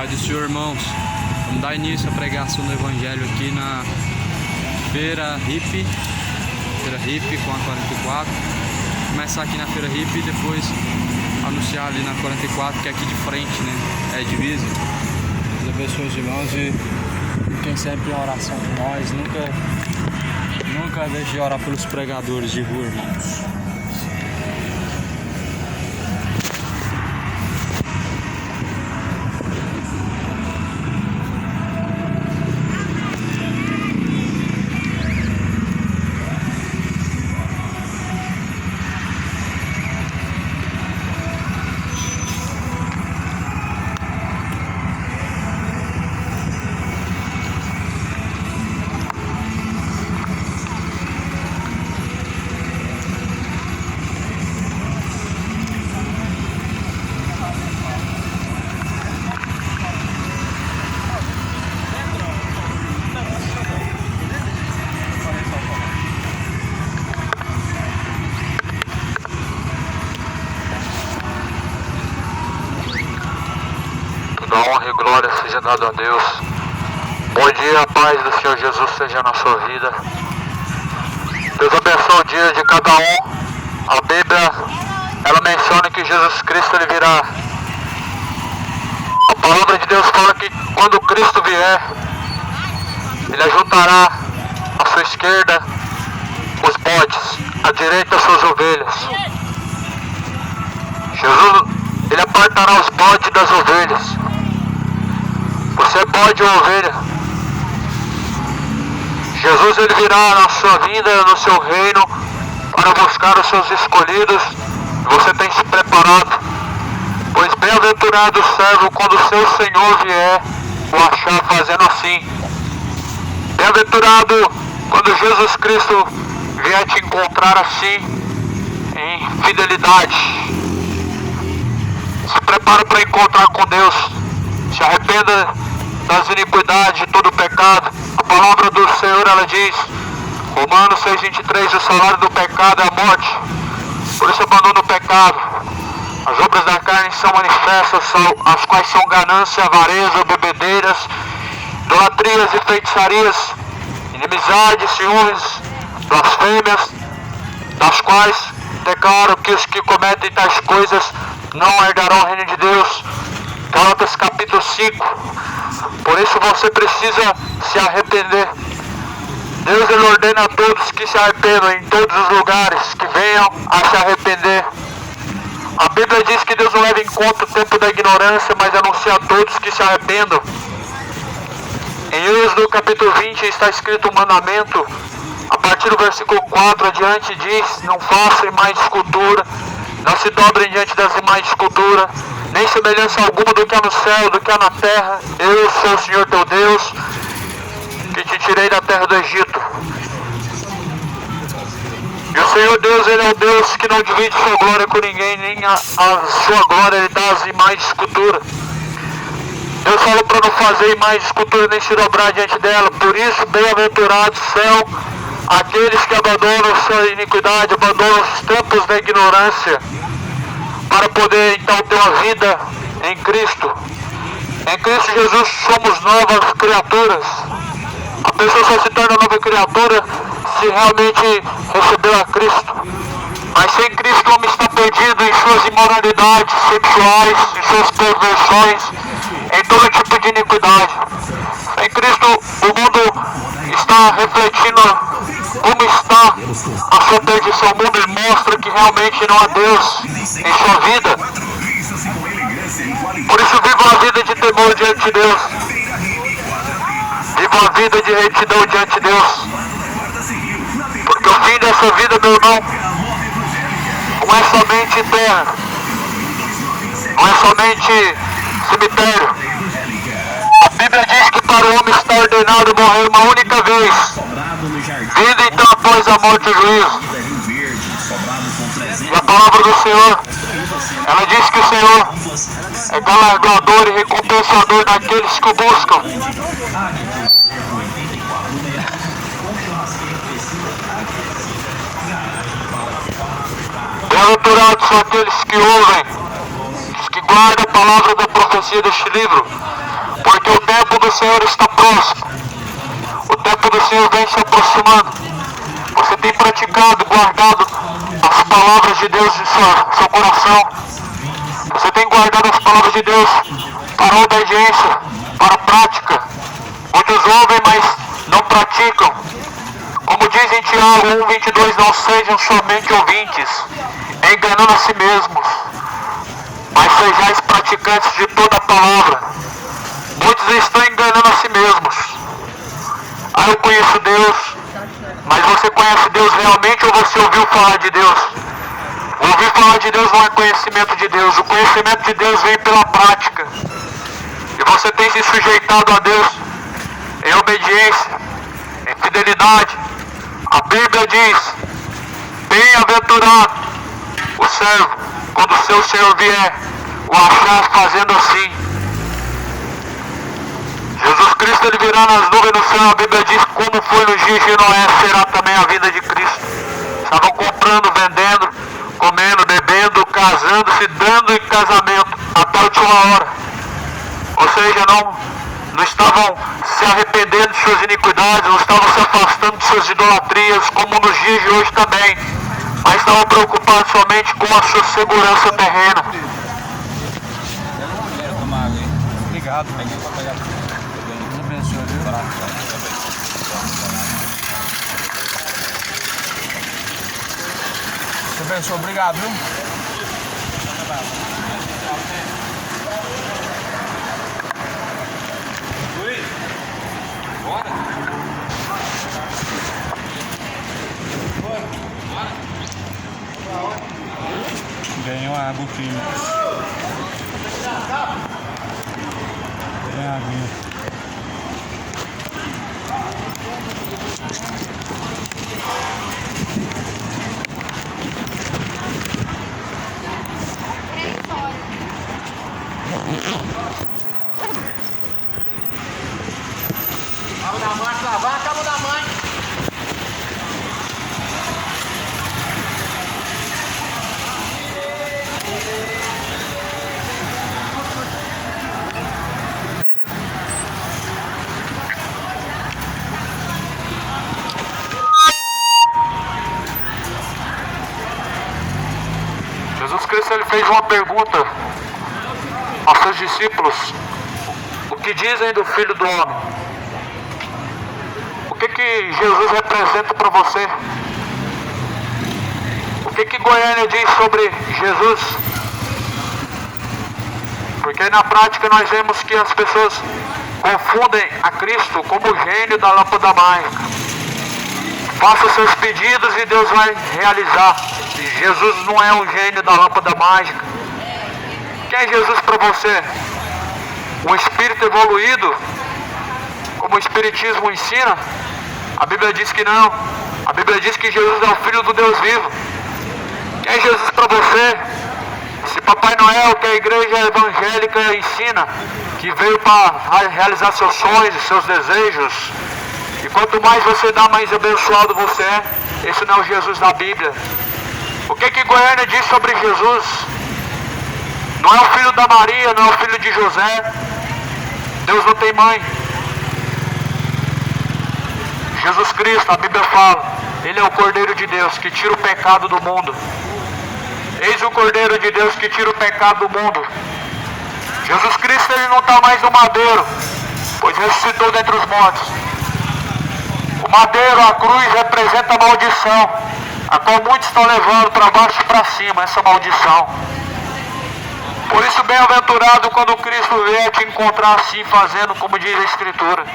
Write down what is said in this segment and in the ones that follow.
Pai do Senhor, irmãos. Vamos dar início à pregação do Evangelho aqui na Feira Hippie com a 44. Começar aqui na Feira Hippie e depois anunciar ali na 44, que é aqui de frente, né? É divisa. Deus abençoe os irmãos e quem sempre em oração com nós. Nunca deixe de orar pelos pregadores de rua, irmãos. Honra e glória seja dado a Deus. Bom dia, a paz do Senhor Jesus seja na sua vida. Deus abençoe o dia de cada um. A Bíblia, ela menciona que Jesus Cristo ele virá. A palavra de Deus fala que quando Cristo vier, ele ajuntará à sua esquerda os bodes, à direita as suas ovelhas. Jesus, ele apartará os bodes das ovelhas. Você é bode ou ovelha. Jesus ele virá na sua vida, no seu reino, para buscar os seus escolhidos. Você tem se preparado, pois bem-aventurado o servo quando o seu Senhor vier o achar fazendo assim. Bem-aventurado quando Jesus Cristo vier te encontrar assim, em fidelidade. Se prepara para encontrar com Deus. Se arrependa das iniquidades, de todo pecado. A palavra do Senhor, ela diz, Romanos 6:23, o salário do pecado é a morte. Por isso abandona o pecado. As obras da carne são manifestas, as quais são ganância, avareza, bebedeiras, idolatrias e feitiçarias, inimizades, ciúmes, blasfêmias, das quais declaro que os que cometem tais coisas não herdarão o reino de Deus. Gálatas capítulo 5. Por isso você precisa se arrepender. Deus ele ordena a todos que se arrependam em todos os lugares, que venham a se arrepender. A Bíblia diz que Deus não leva em conta o tempo da ignorância, mas anuncia a todos que se arrependam. Em Êxodo capítulo 20 está escrito um mandamento. A partir do versículo 4 adiante diz: não façam imagem de escultura, não se dobrem diante das imagens de escultura, nem semelhança alguma do que há no céu, do que há na terra. Eu sou o Senhor teu Deus, que te tirei da terra do Egito. E o Senhor Deus, ele é o Deus que não divide sua glória com ninguém, nem a sua glória ele dá às imagens de escultura. Deus falou para não fazer imagem de escultura, nem se dobrar diante dela. Por isso, bem-aventurados são aqueles que abandonam sua iniquidade, abandonam os tempos da ignorância, para poder então ter uma vida em Cristo. Em Cristo Jesus somos novas criaturas. A pessoa só se torna nova criatura se realmente recebeu a Cristo. Mas sem Cristo o homem está perdido em suas imoralidades sexuais, em suas perversões, em todo tipo de iniquidade. Em Cristo o mundo está refletindo como está a sua perdição. O mundo mostra que realmente não há Deus em sua vida. Por isso viva uma vida de temor diante de Deus. Viva uma vida de retidão diante de Deus. Porque o fim dessa vida, meu irmão, não é somente terra, não é somente cemitério. A Bíblia diz que para o homem está ordenado morrer uma única vez, vindo então após a morte o juízo. E a palavra do Senhor, ela diz que o Senhor é galardoador e recompensador daqueles que o buscam. Bem-aventurados são aqueles que ouvem, os que guardam a palavra da profecia deste livro. porque o tempo do Senhor está próximo. O tempo do Senhor vem se aproximando. Você tem praticado, guardado as palavras de Deus em seu coração. Você tem guardado as palavras de Deus para a obediência, para a prática. Muitos ouvem, mas não praticam. Como diz em Tiago 1:22, não sejam somente ouvintes, enganando a si mesmos, mas sejais praticantes de toda a palavra. Muitos estão enganando a si mesmos. Ah, eu conheço Deus, mas você conhece Deus realmente ou você ouviu falar de Deus? Ouvir falar de Deus não é conhecimento de Deus. O conhecimento de Deus vem pela prática. E você tem se sujeitado a Deus em obediência, em fidelidade. A Bíblia diz: bem-aventurado o servo, quando o seu Senhor vier, o achar fazendo assim. Jesus Cristo, ele virá nas nuvens no céu. A Bíblia diz: como foi no dia de Noé, será também a vinda de Cristo. Estavam comprando, vendendo, comendo, bebendo, casando, se dando em casamento até a última hora. Ou seja, não estavam se arrependendo de suas iniquidades, não estavam se afastando de suas idolatrias, como nos dias de hoje também, mas estavam preocupados somente com a sua segurança terrena. Obrigado. Deus abençoe, viu? Deus abençoe, obrigado, viu? Ganhei uma aguinha. Ganhei uma aguinha. Cabo da mãe, lavar, cabo da mãe. Jesus Cristo, ele fez uma pergunta aos seus discípulos: o que dizem do Filho do Homem? O que Jesus representa para você? O que Goiânia diz sobre Jesus? Porque na prática nós vemos que as pessoas confundem a Cristo como o gênio da lâmpada mágica. Faça os seus pedidos e Deus vai realizar. Jesus não é um gênio da lâmpada mágica. Quem é Jesus para você? Um espírito evoluído, como o Espiritismo ensina? A Bíblia diz que não. A Bíblia diz que Jesus é o Filho do Deus vivo. Quem é Jesus para você? Se Papai Noel, que a igreja evangélica ensina, que veio para realizar seus sonhos, seus desejos, e quanto mais você dá, mais abençoado você é. Esse não é o Jesus da Bíblia. O que Goiânia diz sobre Jesus? Não é o filho da Maria, não é o filho de José. Deus não tem mãe. Jesus Cristo, a Bíblia fala, Ele é o Cordeiro de Deus que tira o pecado do mundo. Eis o Cordeiro de Deus que tira o pecado do mundo. Jesus Cristo, Ele não está mais no madeiro, pois ressuscitou dentre os mortos. O madeiro, a cruz, representa a maldição, a qual muitos estão levando para baixo e para cima, essa maldição. Por isso, bem-aventurado quando Cristo vier te encontrar assim, fazendo como diz a Escritura.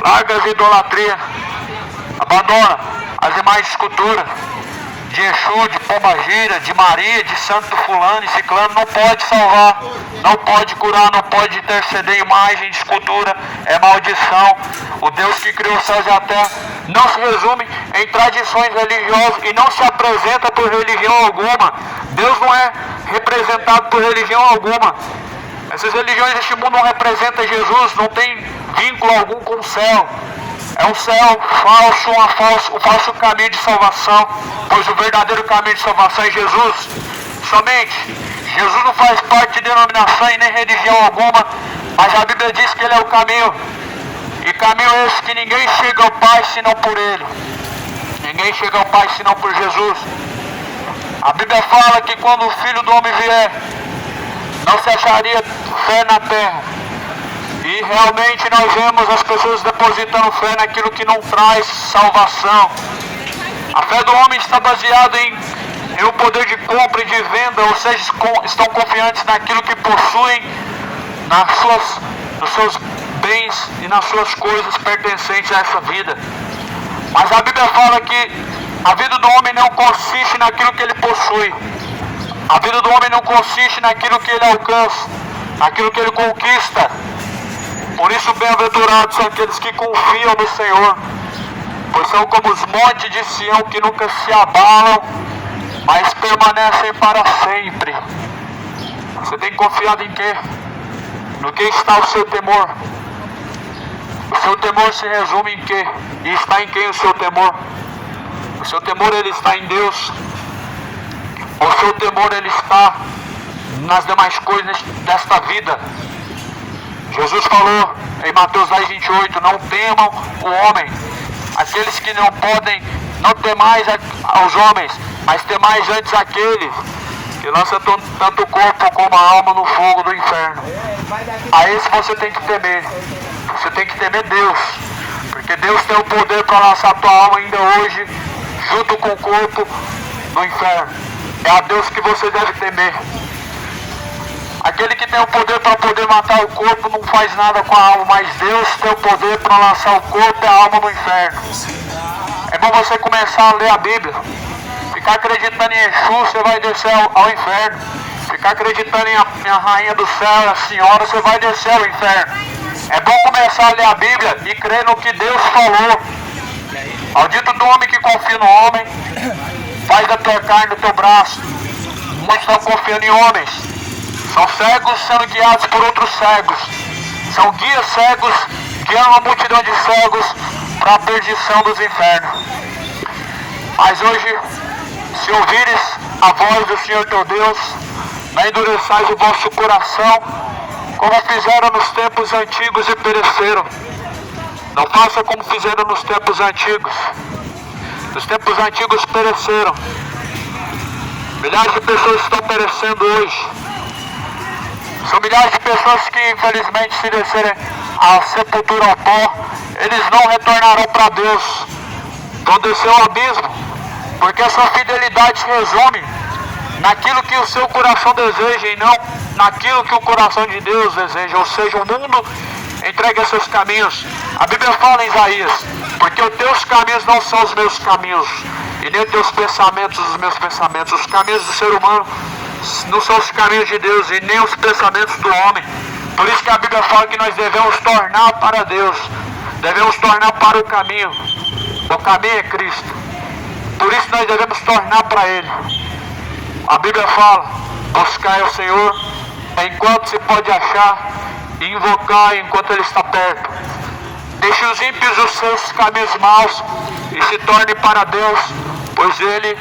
Larga as idolatrias, abandona as imagens de escultura, de Exu, de Pombagira, de Maria, de Santo Fulano e Ciclano. Não pode salvar, não pode curar, não pode interceder. Imagem de escultura é maldição. O Deus que criou os céus e a terra não se resume em tradições religiosas e não se apresenta por religião alguma. Deus não é representado por religião alguma. Essas religiões deste mundo não representam Jesus, não tem vínculo algum com o céu. É um céu falso, o falso caminho de salvação, pois o verdadeiro caminho de salvação é Jesus. Somente Jesus não faz parte de denominação e nem religião alguma, Mas a Bíblia diz que Ele é o caminho. E caminho é esse que ninguém chega ao Pai senão por Ele. Ninguém chega ao Pai senão por Jesus. A Bíblia fala que quando o Filho do Homem vier, não se acharia fé na terra. E realmente nós vemos as pessoas depositando fé naquilo que não traz salvação. A fé do homem está baseada em um poder de compra e de venda, ou seja, estão confiantes naquilo que possuem, nos seus bens e nas suas coisas pertencentes a essa vida. Mas a Bíblia fala que a vida do homem não consiste naquilo que ele possui. A vida do homem não consiste naquilo que ele alcança, naquilo que ele conquista. Por isso, bem-aventurados são aqueles que confiam no Senhor, pois são como os montes de Sião que nunca se abalam, mas permanecem para sempre. Você tem confiado em quê? No que está o seu temor? O seu temor se resume em quê? E está em quem o seu temor? O seu temor, ele está em Deus? Ou o seu temor, ele está nas demais coisas desta vida? Jesus falou em Mateus 10:28, não temam o homem. Aqueles que não podem, não temais aos homens, mas temais antes aquele que lança tanto o corpo como a alma no fogo do inferno. A esse você tem que temer. Você tem que temer Deus, porque Deus tem o poder para lançar a tua alma ainda hoje, junto com o corpo, no inferno. É a Deus que você deve temer. Aquele que tem o poder para poder matar o corpo não faz nada com a alma, mas Deus tem o poder para lançar o corpo e a alma no inferno. É bom você começar a ler a Bíblia. Ficar acreditando em Exu, você vai descer ao inferno. Ficar acreditando em a rainha do céu, a senhora, você vai descer ao inferno. É bom começar a ler a Bíblia e crer no que Deus falou. Ao dito do homem que confia no homem, faz da tua carne do teu braço. Muitos estão confiando em homens. São cegos sendo guiados por outros cegos. São guias cegos guiando uma multidão de cegos para a perdição dos infernos. Mas hoje, se ouvires a voz do Senhor teu Deus, não endureçais o vosso coração, como fizeram nos tempos antigos e pereceram. Não faça como fizeram nos tempos antigos. Nos tempos antigos pereceram. Milhares de pessoas estão perecendo hoje. São milhares de pessoas que, infelizmente, se descerem à sepultura ao pó, eles não retornarão para Deus. Vão descer ao abismo, porque a sua fidelidade se resume naquilo que o seu coração deseja e não naquilo que o coração de Deus deseja. Ou seja, o mundo entregue a seus caminhos. A Bíblia fala em Isaías, porque os teus caminhos não são os meus caminhos, e nem os teus pensamentos os meus pensamentos. Os caminhos do ser humano não são os caminhos de Deus e nem os pensamentos do homem. Por isso que a Bíblia fala que nós devemos tornar para Deus, devemos tornar para o caminho. O caminho é Cristo. Por isso nós devemos tornar para Ele. A Bíblia fala, buscar ao Senhor enquanto se pode achar, e invocar enquanto Ele está perto. Deixe os ímpios os seus caminhos maus e se torne para Deus, pois Ele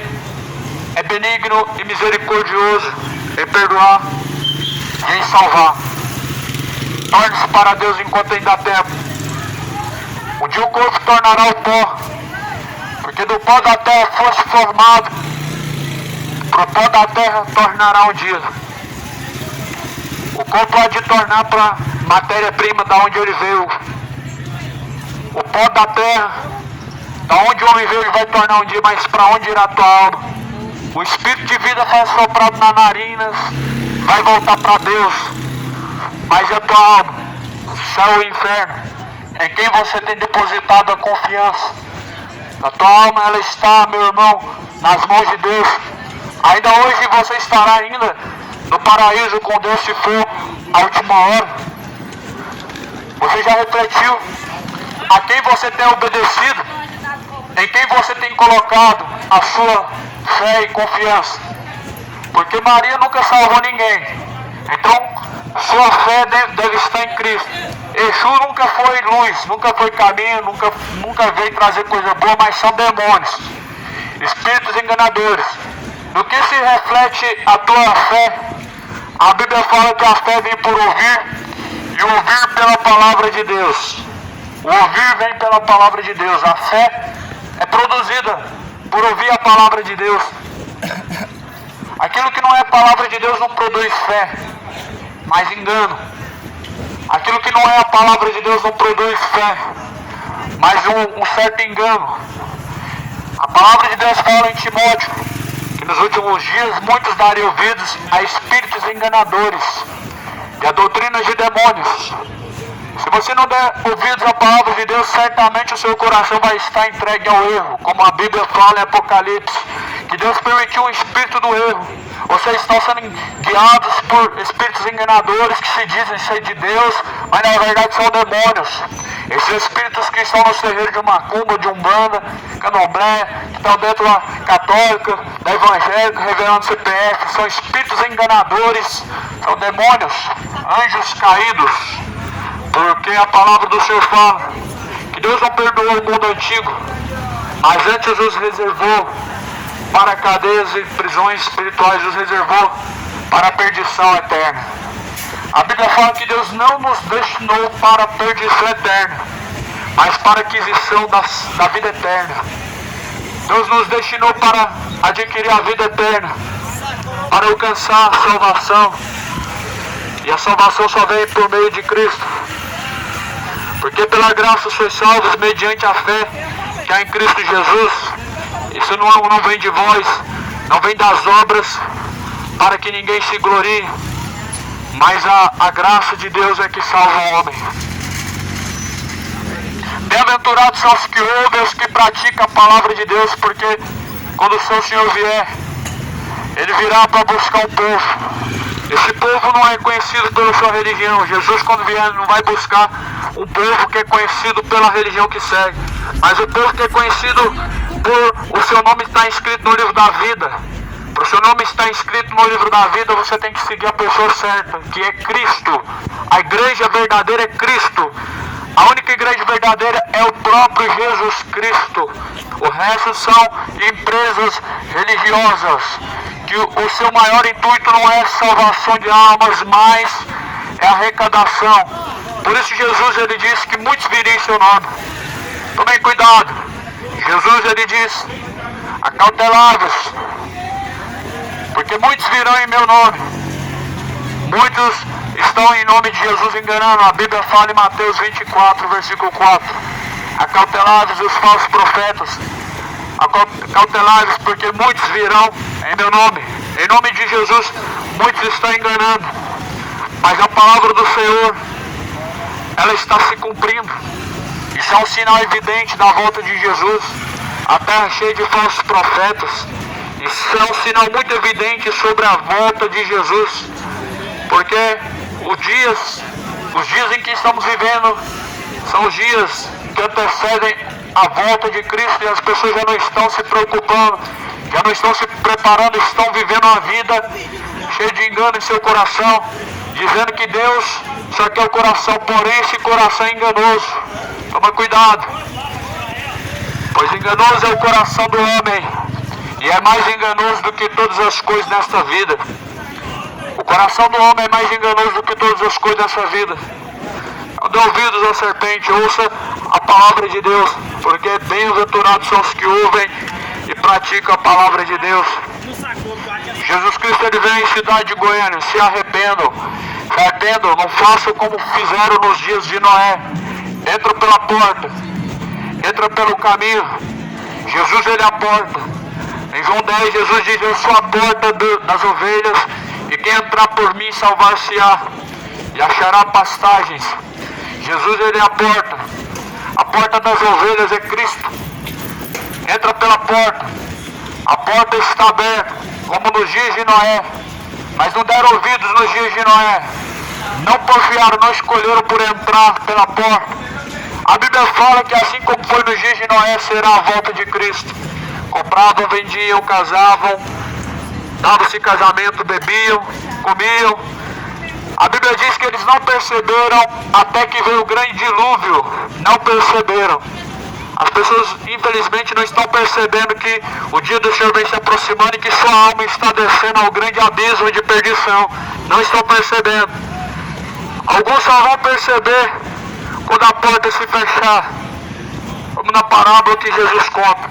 é benigno e misericordioso em perdoar e em salvar. Torne-se para Deus enquanto ainda há tempo. Um dia o corpo tornará o pó, porque do pó da terra fosse formado, pro pó da terra tornará um dia. O corpo há de tornar para matéria-prima da onde ele veio. O pó da terra, da onde o homem veio, ele vai tornar um dia, mas para onde irá a tua alma? O espírito de vida foi soprado nas narinas, vai voltar para Deus. Mas a tua alma, o céu e o inferno, em quem você tem depositado a confiança. A tua alma, ela está, meu irmão, nas mãos de Deus. Ainda hoje você estará ainda no paraíso com Deus, se for a última hora. Você já refletiu a quem você tem obedecido? Em quem você tem colocado a sua fé e confiança? Porque Maria nunca salvou ninguém. Então, sua fé deve estar em Cristo. Exu nunca foi luz, nunca foi caminho, nunca veio trazer coisa boa, mas são demônios, espíritos enganadores. No que se reflete a tua fé? A Bíblia fala que a fé vem por ouvir e ouvir pela palavra de Deus. O ouvir vem pela palavra de Deus. A fé é produzida por ouvir a palavra de Deus. Aquilo que não é palavra de Deus não produz fé, mas engano. Aquilo que não é a palavra de Deus não produz fé, mas um certo engano. A palavra de Deus fala em Timóteo que nos últimos dias muitos darem ouvidos a espíritos enganadores e a doutrinas de demônios. Se você não der ouvidos à palavra de Deus, certamente o seu coração vai estar entregue ao erro, como a Bíblia fala em Apocalipse, que Deus permitiu o espírito do erro. Vocês estão sendo guiados por espíritos enganadores que se dizem ser de Deus, mas na verdade são demônios. Esses espíritos que estão nos terreiros de macumba, de umbanda, candomblé, que estão dentro da católica, da evangélica, revelando CPF, são espíritos enganadores, são demônios, anjos caídos. Porque a palavra do Senhor fala que Deus não perdoou o mundo antigo, mas antes os reservou para cadeias e prisões espirituais, os reservou para a perdição eterna. A Bíblia fala que Deus não nos destinou para a perdição eterna, mas para a aquisição da vida eterna. Deus nos destinou para adquirir a vida eterna, para alcançar a salvação. E a salvação só vem por meio de Cristo. Porque pela graça sois salvos mediante a fé que há em Cristo Jesus. Isso não vem de vós, não vem das obras, para que ninguém se glorie. Mas a graça de Deus é que salva o homem. Bem-aventurados são os que ouvem, os que praticam a palavra de Deus, porque quando o seu Senhor vier, Ele virá para buscar um povo. Esse povo não é conhecido pela sua religião. Jesus, quando vier, não vai buscar um povo que é conhecido pela religião que segue, mas o povo que é conhecido por o seu nome estar inscrito no livro da vida. Para o seu nome estar inscrito no livro da vida, você tem que seguir a pessoa certa, que é Cristo. A igreja verdadeira é Cristo. A única igreja verdadeira é o próprio Jesus Cristo. O resto são empresas religiosas, que o seu maior intuito não é salvação de almas, mas é arrecadação. Por isso Jesus, ele disse que muitos viriam em seu nome. Tomem cuidado. Jesus, ele diz: acautelai-vos, porque muitos virão em meu nome. Muitos estão em nome de Jesus enganando. A Bíblia fala em Mateus 24, versículo 4. Acautelai-vos os falsos profetas. Acautelai-vos, porque muitos virão em meu nome. Em nome de Jesus, muitos estão enganando. Mas a palavra do Senhor, ela está se cumprindo. Isso é um sinal evidente da volta de Jesus. A terra cheia de falsos profetas. Isso é um sinal muito evidente sobre a volta de Jesus. Porque os dias em que estamos vivendo são os dias que antecedem a volta de Cristo, e as pessoas já não estão se preocupando, já não estão se preparando, estão vivendo uma vida cheia de engano em seu coração, dizendo que Deus só quer o coração, porém esse coração é enganoso. Toma cuidado, pois enganoso é o coração do homem, e é mais enganoso do que todas as coisas nesta vida. O coração do homem é mais enganoso do que todas as coisas dessa vida. Não dê ouvidos à serpente, ouça a palavra de Deus, porque bem-aventurados são os que ouvem e praticam a palavra de Deus. Jesus Cristo, ele vem em cidade de Goiânia. Se arrependam, não façam como fizeram nos dias de Noé. Entra pela porta, entra pelo caminho. Jesus, ele é a porta. Em João 10, Jesus diz: eu sou a porta das ovelhas, e quem entrar por mim salvar-se-á e achará pastagens. Jesus, ele é a porta. A porta das ovelhas é Cristo. Entra pela porta. A porta está aberta, como nos dias de Noé. Mas não deram ouvidos nos dias de Noé. Não porfiaram, não escolheram por entrar pela porta. A Bíblia fala que assim como foi nos dias de Noé, será a volta de Cristo. Compravam, vendiam, casavam, davam-se casamento, bebiam, comiam. A Bíblia diz que eles não perceberam até que veio o grande dilúvio. Não perceberam. As pessoas, infelizmente, não estão percebendo que o dia do Senhor vem se aproximando e que sua alma está descendo ao grande abismo de perdição. Não estão percebendo. Alguns só vão perceber quando a porta se fechar, como na parábola que Jesus conta,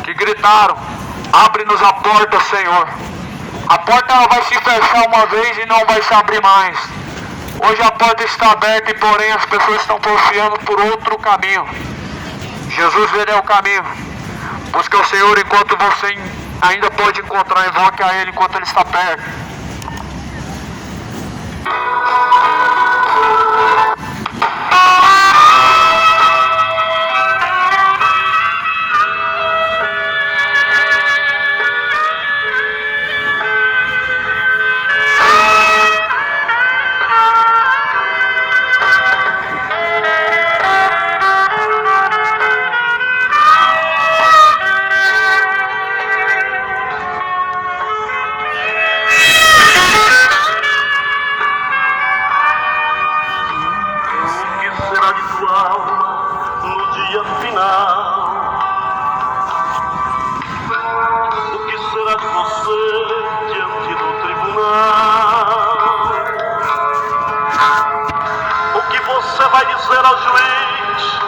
que gritaram: abre-nos a porta, Senhor. A porta ela vai se fechar uma vez e não vai se abrir mais. Hoje a porta está aberta e porém as pessoas estão confiando por outro caminho. Jesus, ele é o caminho. Busque o Senhor enquanto você ainda pode encontrar, invoque a Ele enquanto Ele está perto. Vai dizer ao juiz